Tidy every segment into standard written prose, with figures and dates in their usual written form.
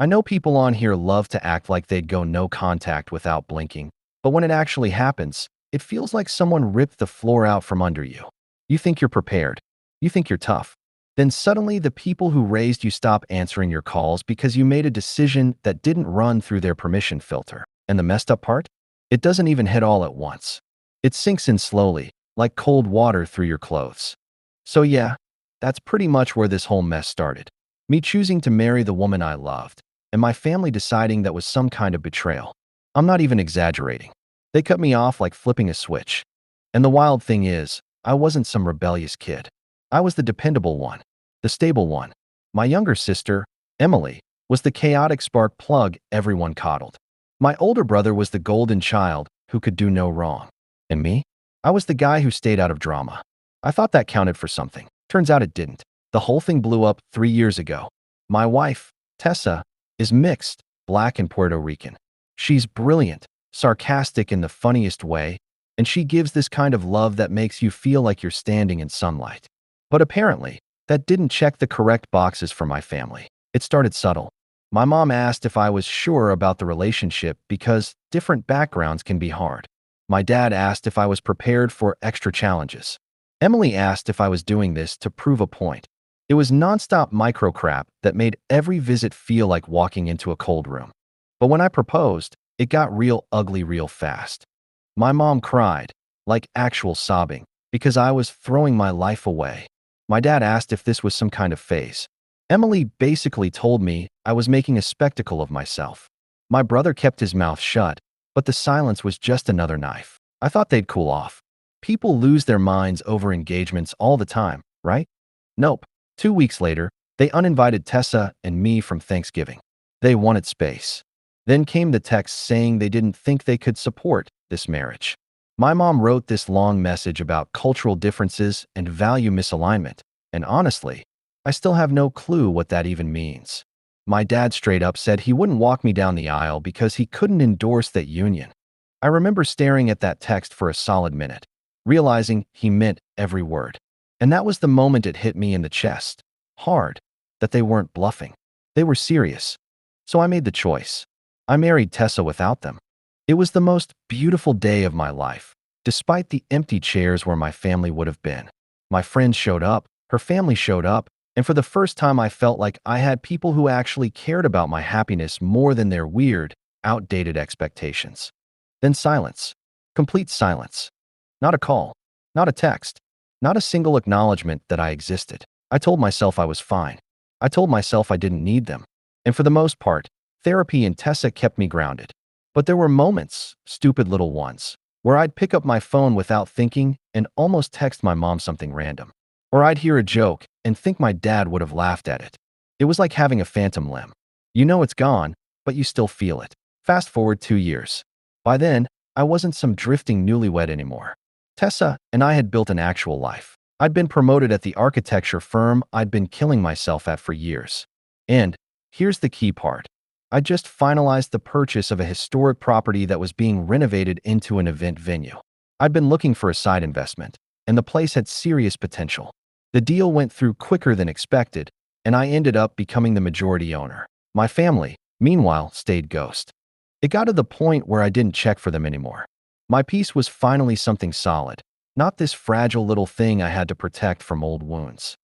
I know people on here love to act like they'd go no contact without blinking, but when it actually happens, it feels like someone ripped the floor out from under you. You think you're prepared. You think you're tough. Then suddenly the people who raised you stop answering your calls because you made a decision that didn't run through their permission filter. And the messed up part? It doesn't even hit all at once. It sinks in slowly, like cold water through your clothes. So yeah, that's pretty much where this whole mess started. Me choosing to marry the woman I loved, and my family deciding that was some kind of betrayal. I'm not even exaggerating. They cut me off like flipping a switch. And the wild thing is, I wasn't some rebellious kid. I was the dependable one, the stable one. My younger sister, Emily, was the chaotic spark plug everyone coddled. My older brother was the golden child who could do no wrong. And me? I was the guy who stayed out of drama. I thought that counted for something. Turns out it didn't. The whole thing blew up 3 years ago. My wife, Tessa, is mixed, black and Puerto Rican. She's brilliant, sarcastic in the funniest way, and she gives this kind of love that makes you feel like you're standing in sunlight. But apparently, that didn't check the correct boxes for my family. It started subtle. My mom asked if I was sure about the relationship because different backgrounds can be hard. My dad asked if I was prepared for extra challenges. Emily asked if I was doing this to prove a point. It was nonstop microcrap that made every visit feel like walking into a cold room. But when I proposed, it got real ugly real fast. My mom cried, like actual sobbing, because I was throwing my life away. My dad asked if this was some kind of phase. Emily basically told me I was making a spectacle of myself. My brother kept his mouth shut, but the silence was just another knife. I thought they'd cool off. People lose their minds over engagements all the time, right? Nope. 2 weeks later, they uninvited Tessa and me from Thanksgiving. They wanted space. Then came the text saying they didn't think they could support this marriage. My mom wrote this long message about cultural differences and value misalignment, and honestly, I still have no clue what that even means. My dad straight up said he wouldn't walk me down the aisle because he couldn't endorse that union. I remember staring at that text for a solid minute, realizing he meant every word. And that was the moment it hit me in the chest, hard, that they weren't bluffing. They were serious. So I made the choice. I married Tessa without them. It was the most beautiful day of my life, despite the empty chairs where my family would have been. My friends showed up, her family showed up, and for the first time I felt like I had people who actually cared about my happiness more than their weird, outdated expectations. Then silence. Complete silence. Not a call. Not a text. Not a single acknowledgement that I existed. I told myself I was fine. I told myself I didn't need them. And for the most part, therapy and Tessa kept me grounded. But there were moments, stupid little ones, where I'd pick up my phone without thinking and almost text my mom something random. Or I'd hear a joke and think my dad would have laughed at it. It was like having a phantom limb. You know it's gone, but you still feel it. Fast forward 2 years. By then, I wasn't some drifting newlywed anymore. Tessa and I had built an actual life. I'd been promoted at the architecture firm I'd been killing myself at for years. And here's the key part. I just finalized the purchase of a historic property that was being renovated into an event venue. I'd been looking for a side investment, and the place had serious potential. The deal went through quicker than expected, and I ended up becoming the majority owner. My family, meanwhile, stayed ghost. It got to the point where I didn't check for them anymore. My peace was finally something solid, not this fragile little thing I had to protect from old wounds.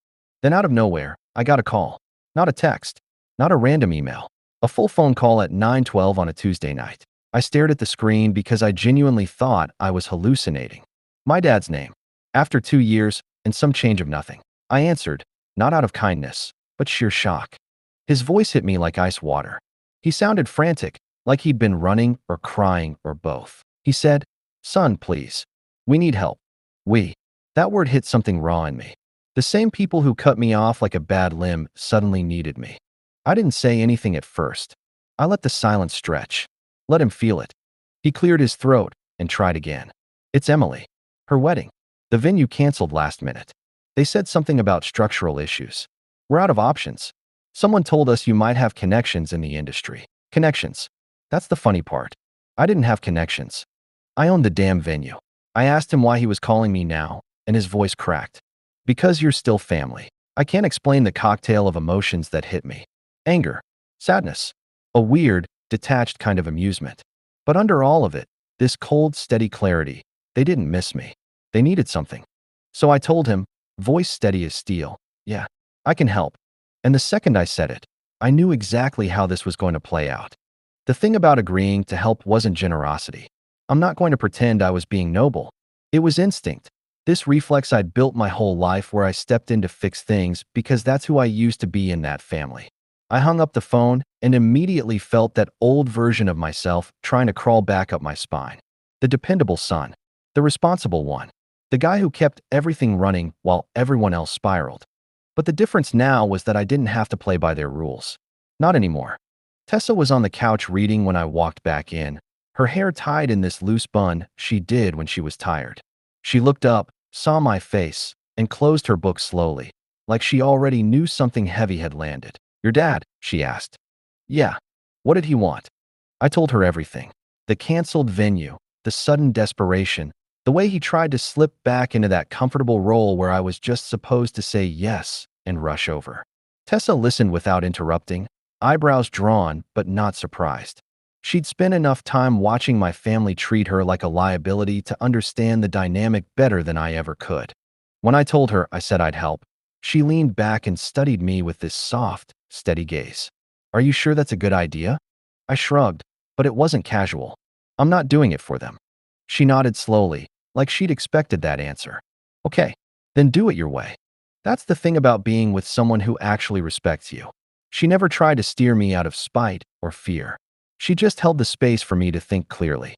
Then out of nowhere, I got a call. Not a text, not a random email. A full phone call at 9:12 on a Tuesday night. I stared at the screen because I genuinely thought I was hallucinating. My dad's name. After 2 years and some change of nothing. I answered, not out of kindness, but sheer shock. His voice hit me like ice water. He sounded frantic, like he'd been running or crying or both. He said, "Son, please. We need help." We. That word hit something raw in me. The same people who cut me off like a bad limb suddenly needed me. I didn't say anything at first. I let the silence stretch. Let him feel it. He cleared his throat and tried again. "It's Emily. Her wedding. The venue canceled last minute. They said something about structural issues. We're out of options. Someone told us you might have connections in the industry." Connections. That's the funny part. I didn't have connections. I owned the damn venue. I asked him why he was calling me now, and his voice cracked. "Because you're still family." I can't explain the cocktail of emotions that hit me. Anger, sadness, A weird, detached kind of amusement. But under all of it, this cold, steady clarity, they didn't miss me. They needed something. So I told him, voice steady as steel, yeah, I can help. And the second I said it, I knew exactly how this was going to play out. The thing about agreeing to help wasn't generosity. I'm not going to pretend I was being noble. It was instinct. This reflex I'd built my whole life where I stepped in to fix things because that's who I used to be in that family. I hung up the phone and immediately felt that old version of myself trying to crawl back up my spine. The dependable son. The responsible one. The guy who kept everything running while everyone else spiraled. But the difference now was that I didn't have to play by their rules. Not anymore. Tessa was on the couch reading when I walked back in, her hair tied in this loose bun she did when she was tired. She looked up, saw my face, and closed her book slowly, like she already knew something heavy had landed. Your dad? She asked. Yeah. What did he want? I told her everything. The canceled venue, the sudden desperation, the way he tried to slip back into that comfortable role where I was just supposed to say yes and rush over. Tessa listened without interrupting, eyebrows drawn but not surprised. She'd spent enough time watching my family treat her like a liability to understand the dynamic better than I ever could. When I told her I said I'd help, she leaned back and studied me with this soft, steady gaze. Are you sure that's a good idea? I shrugged, but it wasn't casual. I'm not doing it for them. She nodded slowly, like she'd expected that answer. Okay, then do it your way. That's the thing about being with someone who actually respects you. She never tried to steer me out of spite or fear. She just held the space for me to think clearly.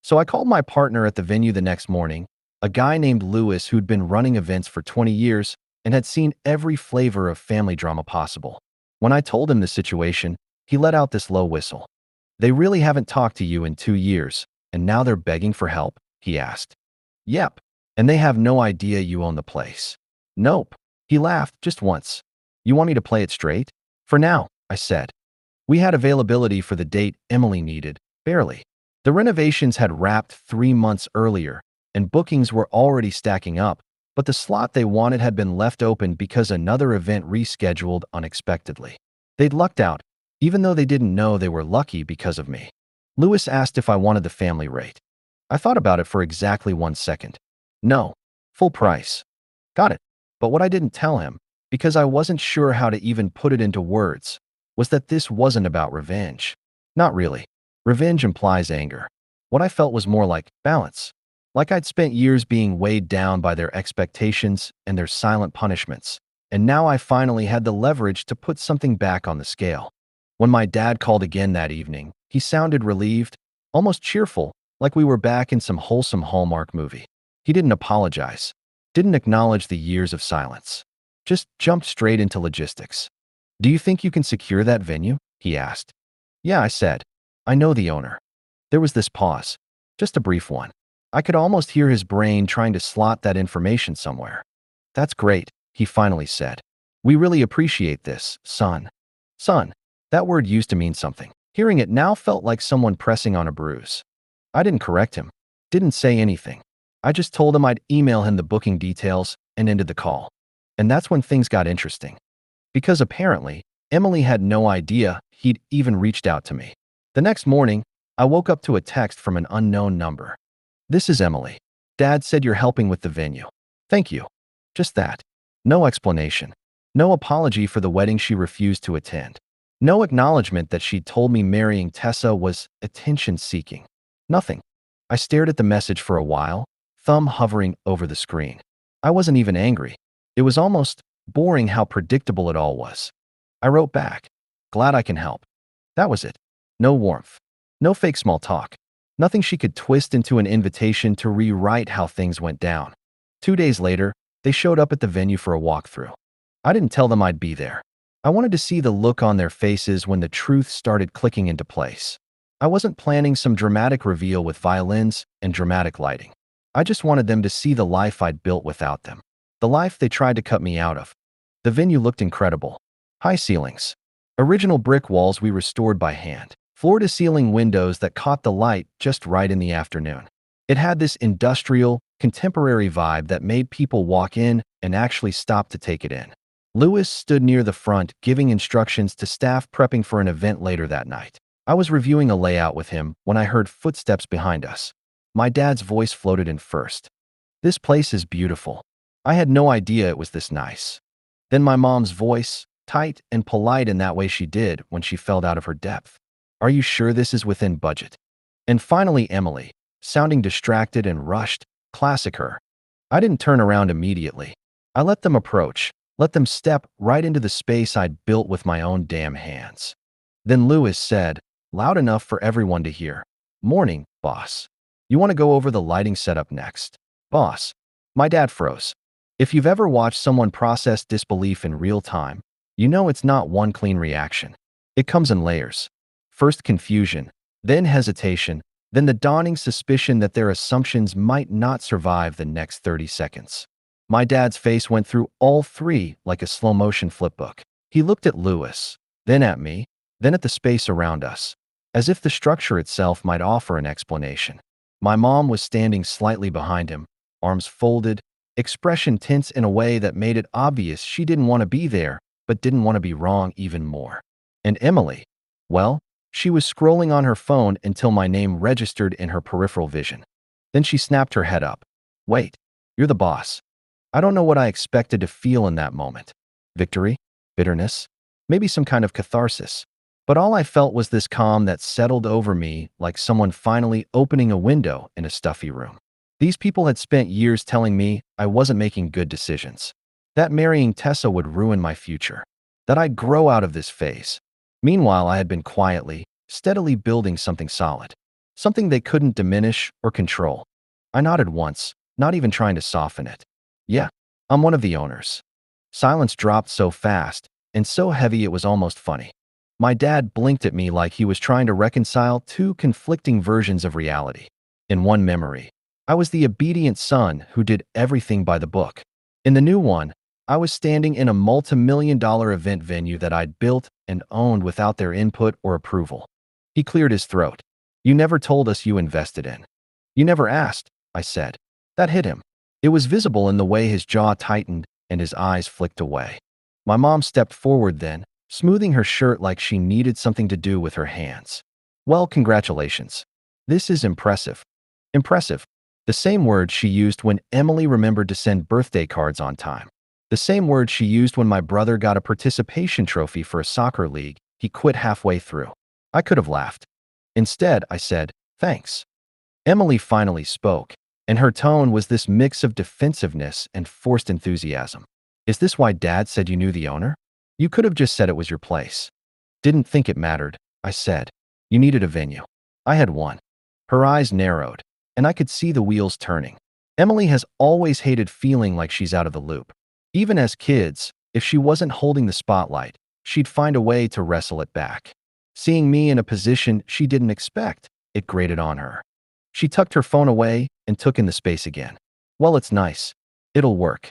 So I called my partner at the venue the next morning, a guy named Lewis who'd been running events for 20 years and had seen every flavor of family drama possible. When I told him the situation, he let out this low whistle. They really haven't talked to you in 2 years, and now they're begging for help? He asked. Yep. And they have no idea you own the place. Nope. He laughed just once. You want me to play it straight? For now, I said. We had availability for the date Emily needed, barely. The renovations had wrapped 3 months earlier, and bookings were already stacking up, but the slot they wanted had been left open because another event rescheduled unexpectedly. They'd lucked out, even though they didn't know they were lucky because of me. Lewis asked if I wanted the family rate. I thought about it for exactly 1 second. No. Full price. Got it. But what I didn't tell him, because I wasn't sure how to even put it into words, was that this wasn't about revenge. Not really. Revenge implies anger. What I felt was more like balance. Like I'd spent years being weighed down by their expectations and their silent punishments, and now I finally had the leverage to put something back on the scale. When my dad called again that evening, he sounded relieved, almost cheerful, like we were back in some wholesome Hallmark movie. He didn't apologize, didn't acknowledge the years of silence, just jumped straight into logistics. Do you think you can secure that venue? He asked. Yeah, I said. I know the owner. There was this pause, just a brief one. I could almost hear his brain trying to slot that information somewhere. That's great, he finally said. We really appreciate this, son. Son, that word used to mean something. Hearing it now felt like someone pressing on a bruise. I didn't correct him, didn't say anything. I just told him I'd email him the booking details and ended the call. And that's when things got interesting. Because apparently, Emily had no idea he'd even reached out to me. The next morning, I woke up to a text from an unknown number. This is Emily. Dad said you're helping with the venue. Thank you. Just that. No explanation. No apology for the wedding she refused to attend. No acknowledgement that she'd told me marrying Tessa was attention-seeking. Nothing. I stared at the message for a while, thumb hovering over the screen. I wasn't even angry. It was almost boring how predictable it all was. I wrote back. Glad I can help. That was it. No warmth. No fake small talk. Nothing she could twist into an invitation to rewrite how things went down. 2 days later, they showed up at the venue for a walkthrough. I didn't tell them I'd be there. I wanted to see the look on their faces when the truth started clicking into place. I wasn't planning some dramatic reveal with violins and dramatic lighting. I just wanted them to see the life I'd built without them. The life they tried to cut me out of. The venue looked incredible. High ceilings. Original brick walls we restored by hand. Floor-to-ceiling windows that caught the light just right in the afternoon. It had this industrial, contemporary vibe that made people walk in and actually stop to take it in. Lewis stood near the front, giving instructions to staff prepping for an event later that night. I was reviewing a layout with him when I heard footsteps behind us. My dad's voice floated in first. This place is beautiful. I had no idea it was this nice. Then my mom's voice, tight and polite in that way she did when she felt out of her depth. Are you sure this is within budget? And finally Emily, sounding distracted and rushed, classic her. I didn't turn around immediately. I let them approach, let them step right into the space I'd built with my own damn hands. Then Lewis said, loud enough for everyone to hear, "Morning, boss. You want to go over the lighting setup next?" Boss. My dad froze. If you've ever watched someone process disbelief in real time, you know it's not one clean reaction. It comes in layers. First confusion, then hesitation, then the dawning suspicion that their assumptions might not survive the next 30 seconds. My dad's face went through all three like a slow-motion flipbook. He looked at Lewis, then at me, then at the space around us, as if the structure itself might offer an explanation. My mom was standing slightly behind him, arms folded, expression tense in a way that made it obvious she didn't want to be there, but didn't want to be wrong even more. And Emily, well, she was scrolling on her phone until my name registered in her peripheral vision. Then she snapped her head up. Wait, you're the boss. I don't know what I expected to feel in that moment. Victory? Bitterness? Maybe some kind of catharsis. But all I felt was this calm that settled over me like someone finally opening a window in a stuffy room. These people had spent years telling me I wasn't making good decisions, that marrying Tessa would ruin my future, that I'd grow out of this phase. Meanwhile, I had been quietly, steadily building something solid, something they couldn't diminish or control. I nodded once, not even trying to soften it. Yeah, I'm one of the owners. Silence dropped so fast and so heavy it was almost funny. My dad blinked at me like he was trying to reconcile two conflicting versions of reality. In one memory, I was the obedient son who did everything by the book. In the new one, I was standing in a multi-million-dollar event venue that I'd built and owned without their input or approval. He cleared his throat. You never told us you invested in. You never asked, I said. That hit him. It was visible in the way his jaw tightened and his eyes flicked away. My mom stepped forward then, smoothing her shirt like she needed something to do with her hands. Well, congratulations. This is impressive. Impressive. The same word she used when Emily remembered to send birthday cards on time. The same word she used when my brother got a participation trophy for a soccer league he quit halfway through. I could have laughed. Instead, I said, thanks. Emily finally spoke, and her tone was this mix of defensiveness and forced enthusiasm. Is this why Dad said you knew the owner? You could have just said it was your place. Didn't think it mattered, I said. You needed a venue. I had one. Her eyes narrowed, and I could see the wheels turning. Emily has always hated feeling like she's out of the loop. Even as kids, if she wasn't holding the spotlight, she'd find a way to wrestle it back. Seeing me in a position she didn't expect, it grated on her. She tucked her phone away and took in the space again. Well, it's nice. It'll work.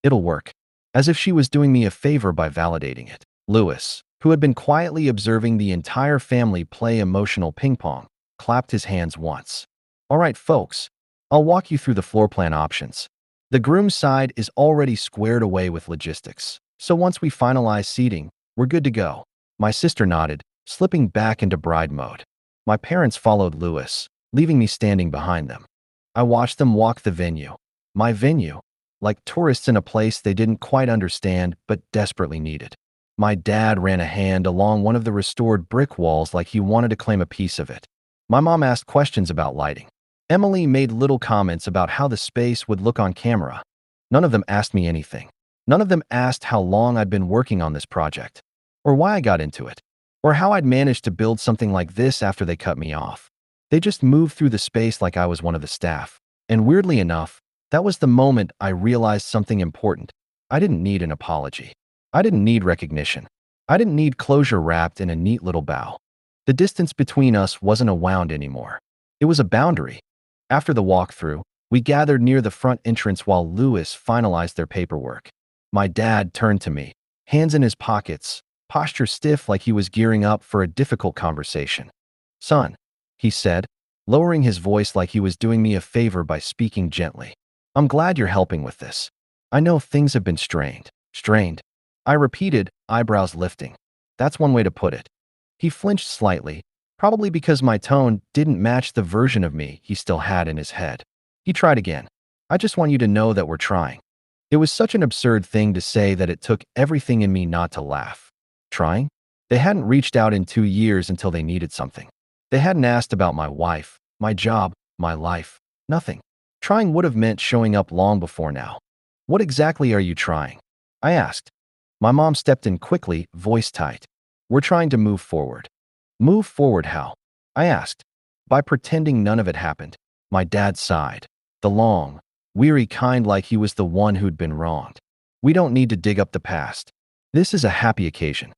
It'll work. As if she was doing me a favor by validating it. Lewis, who had been quietly observing the entire family play emotional ping pong, clapped his hands once. All right, folks, I'll walk you through the floor plan options. The groom's side is already squared away with logistics, so once we finalize seating, we're good to go. My sister nodded, slipping back into bride mode. My parents followed Lewis, leaving me standing behind them. I watched them walk the venue. My venue, like tourists in a place they didn't quite understand but desperately needed. My dad ran a hand along one of the restored brick walls like he wanted to claim a piece of it. My mom asked questions about lighting. Emily made little comments about how the space would look on camera. None of them asked me anything. None of them asked how long I'd been working on this project, or why I got into it, or how I'd managed to build something like this after they cut me off. They just moved through the space like I was one of the staff. And weirdly enough, that was the moment I realized something important. I didn't need an apology. I didn't need recognition. I didn't need closure wrapped in a neat little bow. The distance between us wasn't a wound anymore. It was a boundary. After the walkthrough, we gathered near the front entrance while Lewis finalized their paperwork. My dad turned to me, hands in his pockets, posture stiff like he was gearing up for a difficult conversation. Son, he said, lowering his voice like he was doing me a favor by speaking gently. I'm glad you're helping with this. I know things have been strained. Strained. I repeated, eyebrows lifting. That's one way to put it. He flinched slightly, Probably because my tone didn't match the version of me he still had in his head. He tried again. I just want you to know that we're trying. It was such an absurd thing to say that it took everything in me not to laugh. Trying? They hadn't reached out in 2 years until they needed something. They hadn't asked about my wife, my job, my life. Nothing. Trying would have meant showing up long before now. What exactly are you trying? I asked. My mom stepped in quickly, voice tight. We're trying to move forward. Move forward how? I asked. By pretending none of it happened. My dad sighed. The long, weary kind, like he was the one who'd been wronged. We don't need to dig up the past. This is a happy occasion.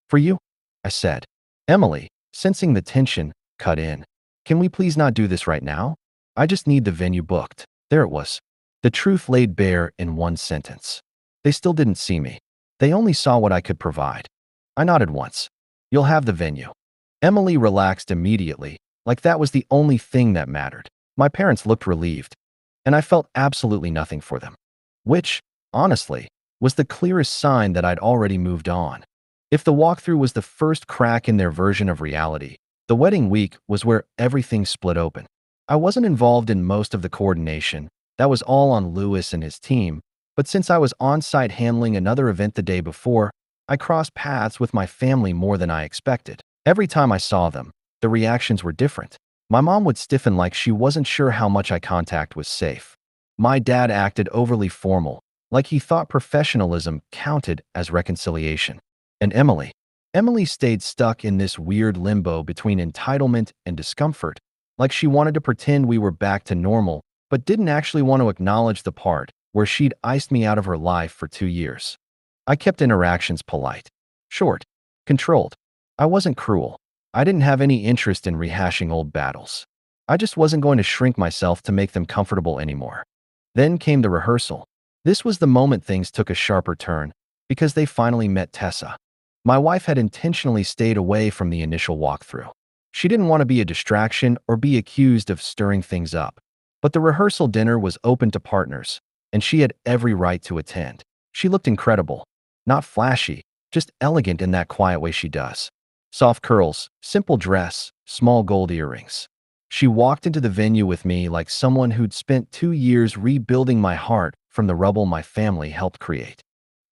For you? I said. Emily, sensing the tension, cut in. Can we please not do this right now? I just need the venue booked. There it was. The truth laid bare in one sentence. They still didn't see me. They only saw what I could provide. I nodded once. You'll have the venue. Emily relaxed immediately, like that was the only thing that mattered. My parents looked relieved, and I felt absolutely nothing for them. Which, honestly, was the clearest sign that I'd already moved on. If the walkthrough was the first crack in their version of reality, the wedding week was where everything split open. I wasn't involved in most of the coordination. That was all on Lewis and his team, but since I was on-site handling another event the day before, I crossed paths with my family more than I expected. Every time I saw them, the reactions were different. My mom would stiffen like she wasn't sure how much eye contact was safe. My dad acted overly formal, like he thought professionalism counted as reconciliation. And Emily stayed stuck in this weird limbo between entitlement and discomfort, like she wanted to pretend we were back to normal, but didn't actually want to acknowledge the part where she'd iced me out of her life for 2 years. I kept interactions polite, short, controlled. I wasn't cruel. I didn't have any interest in rehashing old battles. I just wasn't going to shrink myself to make them comfortable anymore. Then came the rehearsal. This was the moment things took a sharper turn, because they finally met Tessa. My wife had intentionally stayed away from the initial walkthrough. She didn't want to be a distraction or be accused of stirring things up. But the rehearsal dinner was open to partners, and she had every right to attend. She looked incredible. Not flashy, just elegant in that quiet way she does. Soft curls, simple dress, small gold earrings. She walked into the venue with me like someone who'd spent 2 years rebuilding my heart from the rubble my family helped create.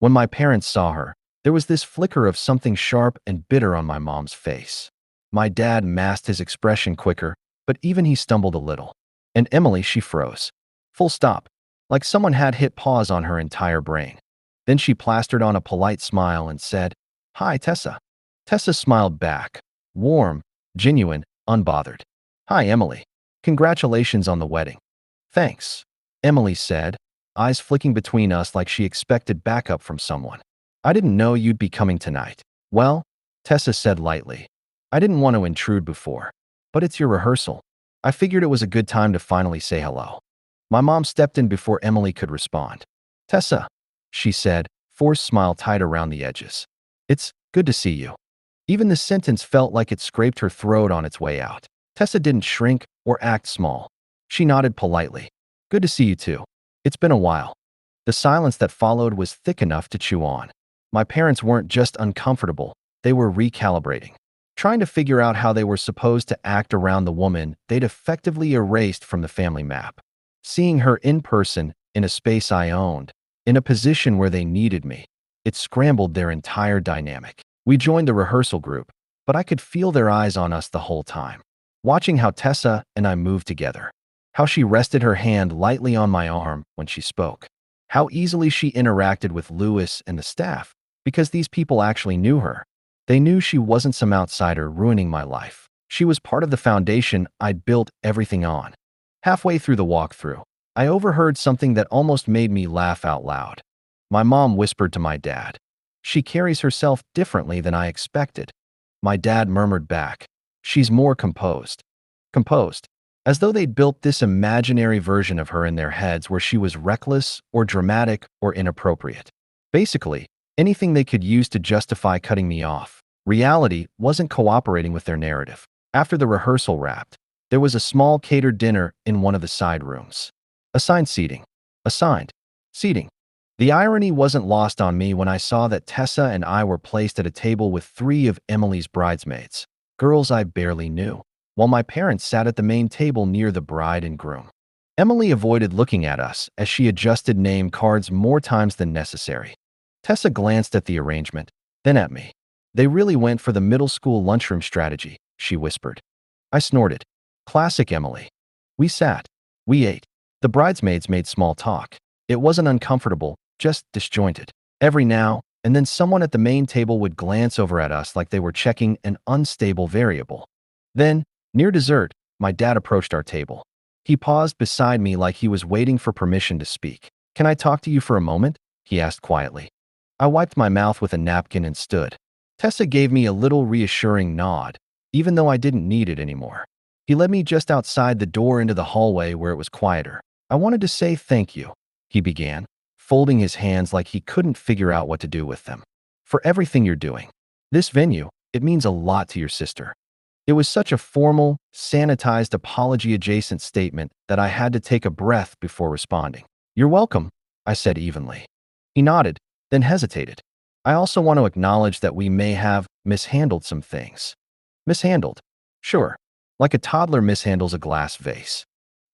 When my parents saw her, there was this flicker of something sharp and bitter on my mom's face. My dad masked his expression quicker, but even he stumbled a little. And Emily, she froze. Full stop. Like someone had hit pause on her entire brain. Then she plastered on a polite smile and said, "Hi, Tessa." Tessa smiled back. Warm, genuine, unbothered. "Hi, Emily. Congratulations on the wedding." "Thanks," Emily said, eyes flicking between us like she expected backup from someone. "I didn't know you'd be coming tonight." "Well," Tessa said lightly, "I didn't want to intrude before. But it's your rehearsal. I figured it was a good time to finally say hello." My mom stepped in before Emily could respond. "Tessa," she said, forced smile tight around the edges. "It's good to see you." Even the sentence felt like it scraped her throat on its way out. Tessa didn't shrink or act small. She nodded politely. "Good to see you too. It's been a while." The silence that followed was thick enough to chew on. My parents weren't just uncomfortable, they were recalibrating, trying to figure out how they were supposed to act around the woman they'd effectively erased from the family map. Seeing her in person, in a space I owned, in a position where they needed me, it scrambled their entire dynamic. We joined the rehearsal group, but I could feel their eyes on us the whole time, watching how Tessa and I moved together, how she rested her hand lightly on my arm when she spoke, how easily she interacted with Lewis and the staff, because these people actually knew her. They knew she wasn't some outsider ruining my life. She was part of the foundation I'd built everything on. Halfway through the walkthrough, I overheard something that almost made me laugh out loud. My mom whispered to my dad, "She carries herself differently than I expected." My dad murmured back, "She's more composed." Composed, as though they'd built this imaginary version of her in their heads where she was reckless or dramatic or inappropriate. Basically, anything they could use to justify cutting me off. Reality wasn't cooperating with their narrative. After the rehearsal wrapped, there was a small catered dinner in one of the side rooms. Assigned seating. Assigned seating. The irony wasn't lost on me when I saw that Tessa and I were placed at a table with 3 of Emily's bridesmaids. girls I barely knew, while my parents sat at the main table near the bride and groom. Emily avoided looking at us as she adjusted name cards more times than necessary. Tessa glanced at the arrangement, then at me. They really went for the middle school lunchroom strategy, she whispered. I snorted. Classic Emily. We sat. We ate. The bridesmaids made small talk. It wasn't uncomfortable, just disjointed. Every now and then someone at the main table would glance over at us like they were checking an unstable variable. Then, near dessert, my dad approached our table. He paused beside me like he was waiting for permission to speak. Can I talk to you for a moment? He asked quietly. I wiped my mouth with a napkin and stood. Tessa gave me a little reassuring nod, even though I didn't need it anymore. He led me just outside the door into the hallway where it was quieter. I wanted to say thank you, he began, folding his hands like he couldn't figure out what to do with them. For everything you're doing. This venue, it means a lot to your sister. It was such a formal, sanitized apology-adjacent statement that I had to take a breath before responding. You're welcome, I said evenly. He nodded, then hesitated. I also want to acknowledge that we may have mishandled some things. Mishandled? Sure, like a toddler mishandles a glass vase.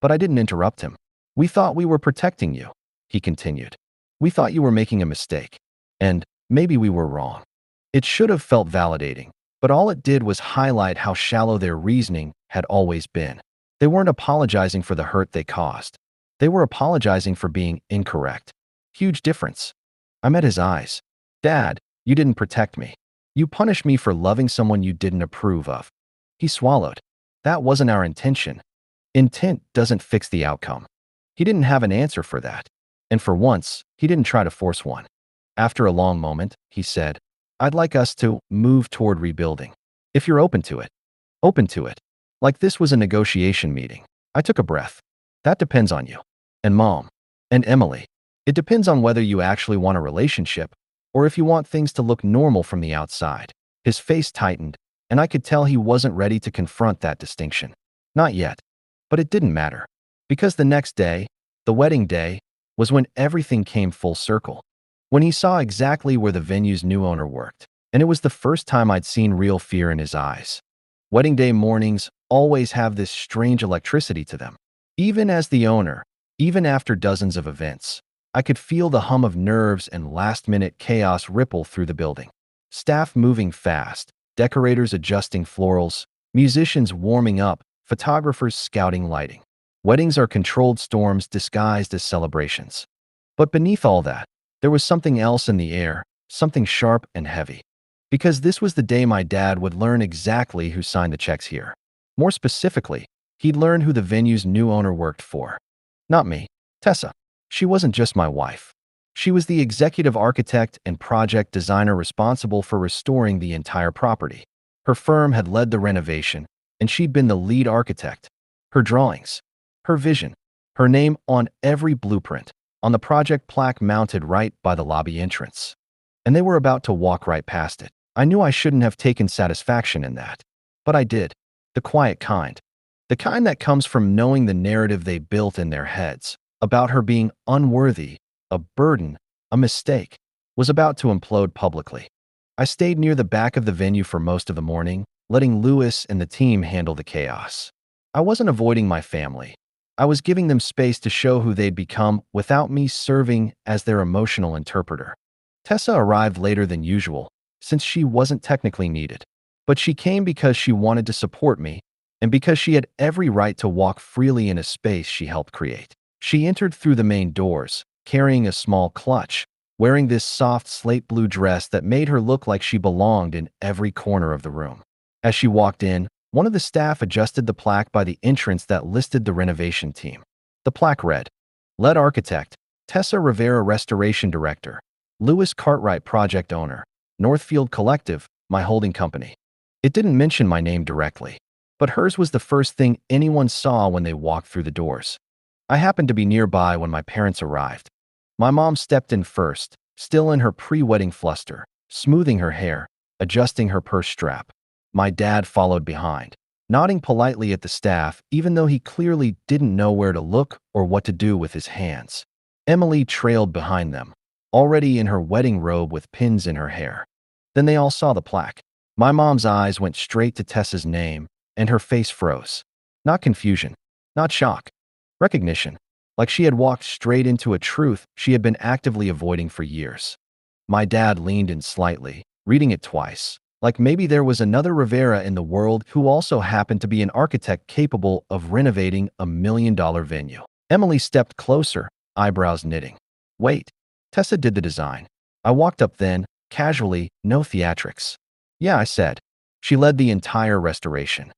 But I didn't interrupt him. We thought we were protecting you, he continued. We thought you were making a mistake. And maybe we were wrong. It should have felt validating. But all it did was highlight how shallow their reasoning had always been. They weren't apologizing for the hurt they caused. They were apologizing for being incorrect. Huge difference. I met his eyes. Dad, you didn't protect me. You punished me for loving someone you didn't approve of. He swallowed. That wasn't our intention. Intent doesn't fix the outcome. He didn't have an answer for that. And for once, he didn't try to force one. After a long moment, he said, I'd like us to move toward rebuilding. If you're open to it. Open to it. Like this was a negotiation meeting. I took a breath. That depends on you. And Mom. And Emily. It depends on whether you actually want a relationship or if you want things to look normal from the outside. His face tightened, and I could tell he wasn't ready to confront that distinction. Not yet. But it didn't matter. Because the next day, the wedding day, was when everything came full circle. When he saw exactly where the venue's new owner worked, and it was the first time I'd seen real fear in his eyes. Wedding day mornings always have this strange electricity to them. Even as the owner, even after dozens of events, I could feel the hum of nerves and last-minute chaos ripple through the building. Staff moving fast, decorators adjusting florals, musicians warming up, photographers scouting lighting. Weddings are controlled storms disguised as celebrations. But beneath all that, there was something else in the air, something sharp and heavy. Because this was the day my dad would learn exactly who signed the checks here. More specifically, he'd learn who the venue's new owner worked for. Not me, Tessa. She wasn't just my wife. She was the executive architect and project designer responsible for restoring the entire property. Her firm had led the renovation, and she'd been the lead architect. Her drawings, her vision, her name on every blueprint, on the project plaque mounted right by the lobby entrance. And they were about to walk right past it. I knew I shouldn't have taken satisfaction in that. But I did. The quiet kind. The kind that comes from knowing the narrative they built in their heads, about her being unworthy, a burden, a mistake, was about to implode publicly. I stayed near the back of the venue for most of the morning, letting Lewis and the team handle the chaos. I wasn't avoiding my family. I was giving them space to show who they'd become without me serving as their emotional interpreter. Tessa arrived later than usual, since she wasn't technically needed. But she came because she wanted to support me, and because she had every right to walk freely in a space she helped create. She entered through the main doors, carrying a small clutch, wearing this soft slate blue dress that made her look like she belonged in every corner of the room. As she walked in, one of the staff adjusted the plaque by the entrance that listed the renovation team. The plaque read, Lead Architect, Tessa Rivera Restoration Director, Lewis Cartwright Project Owner, Northfield Collective, my holding company. It didn't mention my name directly, but hers was the first thing anyone saw when they walked through the doors. I happened to be nearby when my parents arrived. My mom stepped in first, still in her pre-wedding fluster, smoothing her hair, adjusting her purse strap. My dad followed behind, nodding politely at the staff even though he clearly didn't know where to look or what to do with his hands. Emily trailed behind them, already in her wedding robe with pins in her hair. Then they all saw the plaque. My mom's eyes went straight to Tessa's name, and her face froze. Not confusion, not shock, recognition, like she had walked straight into a truth she had been actively avoiding for years. My dad leaned in slightly, reading it twice, like maybe there was another Rivera in the world who also happened to be an architect capable of renovating $1 million venue. Emily stepped closer, eyebrows knitting. Wait, Tessa did the design. I walked up then, casually, no theatrics. Yeah, I said. She led the entire restoration.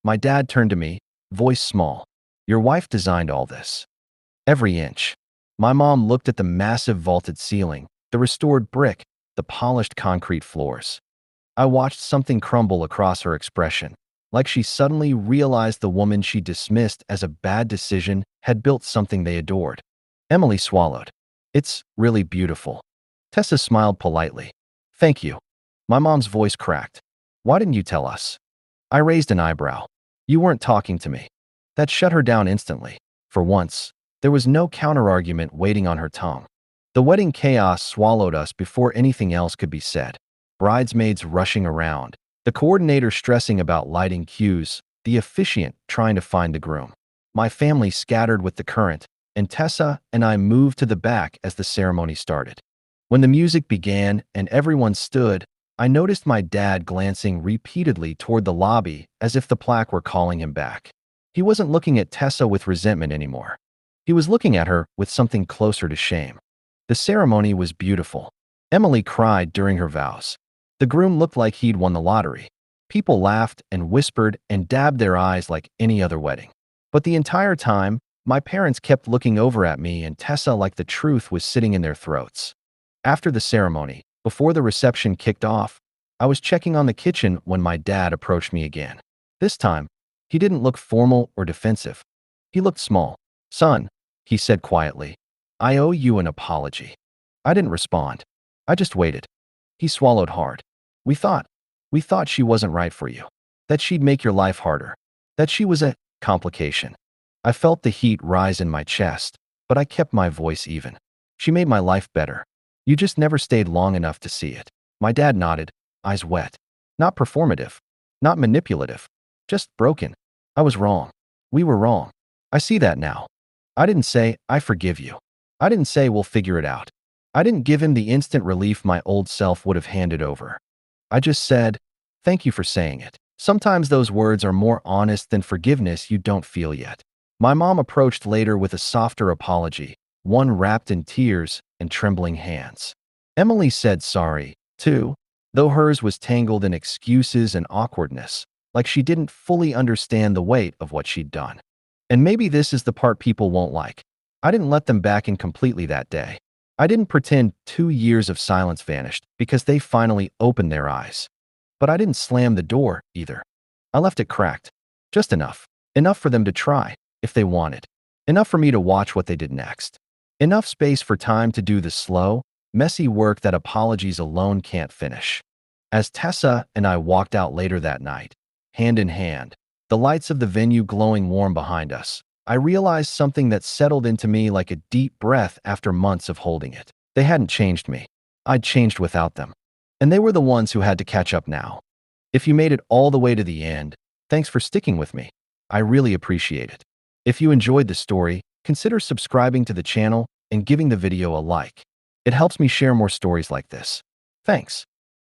My dad turned to me, voice small. Your wife designed all this. Every inch. My mom looked at the massive vaulted ceiling, the restored brick, the polished concrete floors. I watched something crumble across her expression, like she suddenly realized the woman she dismissed as a bad decision had built something they adored. Emily swallowed. It's really beautiful. Tessa smiled politely. Thank you. My mom's voice cracked. Why didn't you tell us? I raised an eyebrow. You weren't talking to me. That shut her down instantly. For once, there was no counterargument waiting on her tongue. The wedding chaos swallowed us before anything else could be said. Bridesmaids rushing around, the coordinator stressing about lighting cues, the officiant trying to find the groom. My family scattered with the current, and Tessa and I moved to the back as the ceremony started. When the music began and everyone stood, I noticed my dad glancing repeatedly toward the lobby as if the plaque were calling him back. He wasn't looking at Tessa with resentment anymore. He was looking at her with something closer to shame. The ceremony was beautiful. Emily cried during her vows. The groom looked like he'd won the lottery. People laughed and whispered and dabbed their eyes like any other wedding. But the entire time, my parents kept looking over at me and Tessa like the truth was sitting in their throats. After the ceremony, before the reception kicked off, I was checking on the kitchen when my dad approached me again. This time, he didn't look formal or defensive. He looked small. Son, he said quietly, I owe you an apology. I didn't respond. I just waited. He swallowed hard. We thought she wasn't right for you. That she'd make your life harder. That she was a complication. I felt the heat rise in my chest, but I kept my voice even. She made my life better. You just never stayed long enough to see it. My dad nodded, eyes wet. Not performative. Not manipulative. Just broken. I was wrong. We were wrong. I see that now. I didn't say, I forgive you. I didn't say we'll figure it out. I didn't give him the instant relief my old self would have handed over. I just said, thank you for saying it. Sometimes those words are more honest than forgiveness you don't feel yet. My mom approached later with a softer apology, one wrapped in tears and trembling hands. Emily said sorry, too, though hers was tangled in excuses and awkwardness, like she didn't fully understand the weight of what she'd done. And maybe this is the part people won't like. I didn't let them back in completely that day. I didn't pretend 2 years of silence vanished because they finally opened their eyes. But I didn't slam the door, either. I left it cracked. Just enough. Enough for them to try, if they wanted. Enough for me to watch what they did next. Enough space for time to do the slow, messy work that apologies alone can't finish. As Tessa and I walked out later that night, hand in hand, the lights of the venue glowing warm behind us, I realized something that settled into me like a deep breath after months of holding it. They hadn't changed me. I'd changed without them. And they were the ones who had to catch up now. If you made it all the way to the end, thanks for sticking with me. I really appreciate it. If you enjoyed the story, consider subscribing to the channel and giving the video a like. It helps me share more stories like this. Thanks.